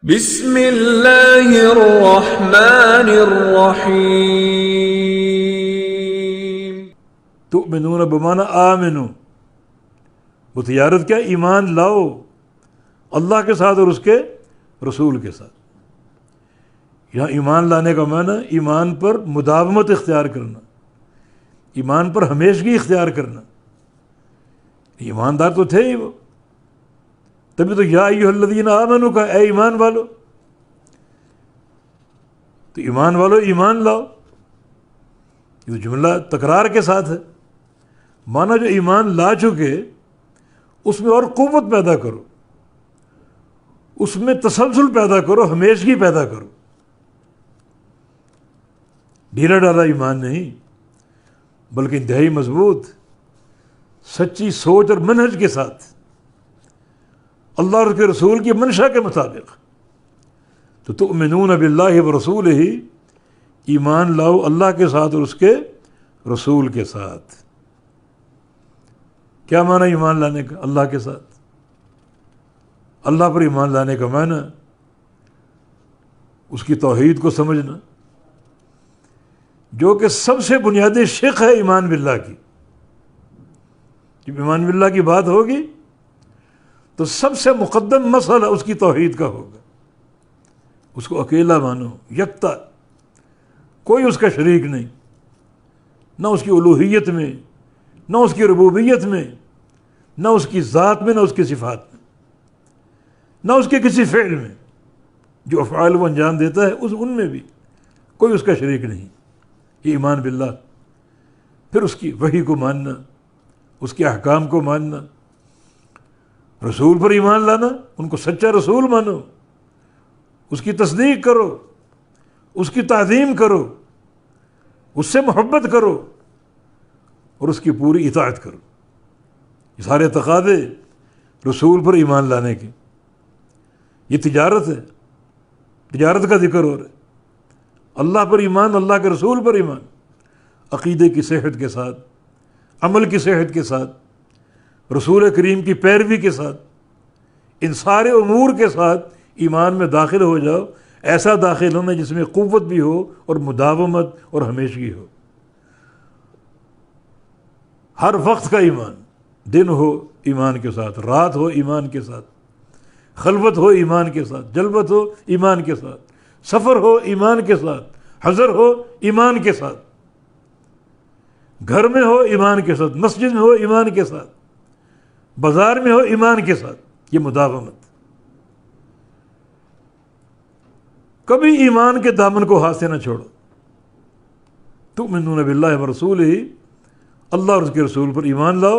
بسم اللہ الرحمن الرحیم۔ تؤمنون بمانا آمنو، وہ تجارت کیا؟ ایمان لاؤ اللہ کے ساتھ اور اس کے رسول کے ساتھ۔ یہاں ایمان لانے کا معنی ایمان پر مداومت اختیار کرنا، ایمان پر ہمیشگی اختیار کرنا۔ ایماندار تو تھے ہی وہ، تبھی تو یا ایھا الذین آمنوا کا، اے ایمان والو۔ تو ایمان والو ایمان لاؤ، یہ تو جملہ تکرار کے ساتھ ہے۔ مانا جو ایمان لا چکے اس میں اور قوت پیدا کرو، اس میں تسلسل پیدا کرو، ہمیشگی پیدا کرو۔ ڈھیلا ڈالا ایمان نہیں، بلکہ انتہائی مضبوط سچی سوچ اور منہج کے ساتھ، اللہ اور اس کے رسول کی منشا کے مطابق۔ تو تؤمنون باللہ ورسولہ، ایمان لاؤ اللہ کے ساتھ اور اس کے رسول کے ساتھ۔ کیا معنی ایمان لانے کا؟ اللہ کے ساتھ، اللہ پر ایمان لانے کا معنی اس کی توحید کو سمجھنا، جو کہ سب سے بنیادی شق ہے ایمان باللہ کی۔ جب ایمان باللہ کی بات ہوگی تو سب سے مقدم مسئلہ اس کی توحید کا ہوگا۔ اس کو اکیلا مانو، یکتا، کوئی اس کا شریک نہیں، نہ اس کی الوہیت میں، نہ اس کی ربوبیت میں، نہ اس کی ذات میں، نہ اس کی صفات میں، نہ اس کے کسی فعل میں۔ جو افعال وہ انجام دیتا ہے ان میں بھی کوئی اس کا شریک نہیں۔ یہ ایمان باللہ۔ پھر اس کی وحی کو ماننا، اس کے احکام کو ماننا، رسول پر ایمان لانا، ان کو سچا رسول مانو، اس کی تصدیق کرو، اس کی تعظیم کرو، اس سے محبت کرو اور اس کی پوری اطاعت کرو۔ یہ سارے تقاضے رسول پر ایمان لانے کے۔ یہ تجارت ہے، تجارت کا ذکر ہو رہا ہے۔ اللہ پر ایمان، اللہ کے رسول پر ایمان، عقیدے کی صحت کے ساتھ، عمل کی صحت کے ساتھ، رسول کریم کی پیروی کے ساتھ، ان سارے امور کے ساتھ ایمان میں داخل ہو جاؤ۔ ایسا داخل ہونا جس میں قوت بھی ہو اور مداومت اور ہمیشگی ہو۔ ہر وقت کا ایمان، دن ہو ایمان کے ساتھ، رات ہو ایمان کے ساتھ، خلوت ہو ایمان کے ساتھ، جلوت ہو ایمان کے ساتھ، سفر ہو ایمان کے ساتھ، حضر ہو ایمان کے ساتھ، گھر میں ہو ایمان کے ساتھ، مسجد میں ہو ایمان کے ساتھ، بازار میں ہو ایمان کے ساتھ۔ یہ مداومت۔ کبھی ایمان کے دامن کو ہاتھ سے نہ چھوڑو۔ تؤمنون باللہ ورسولہ، اللہ اور اس کے رسول پر ایمان لاؤ۔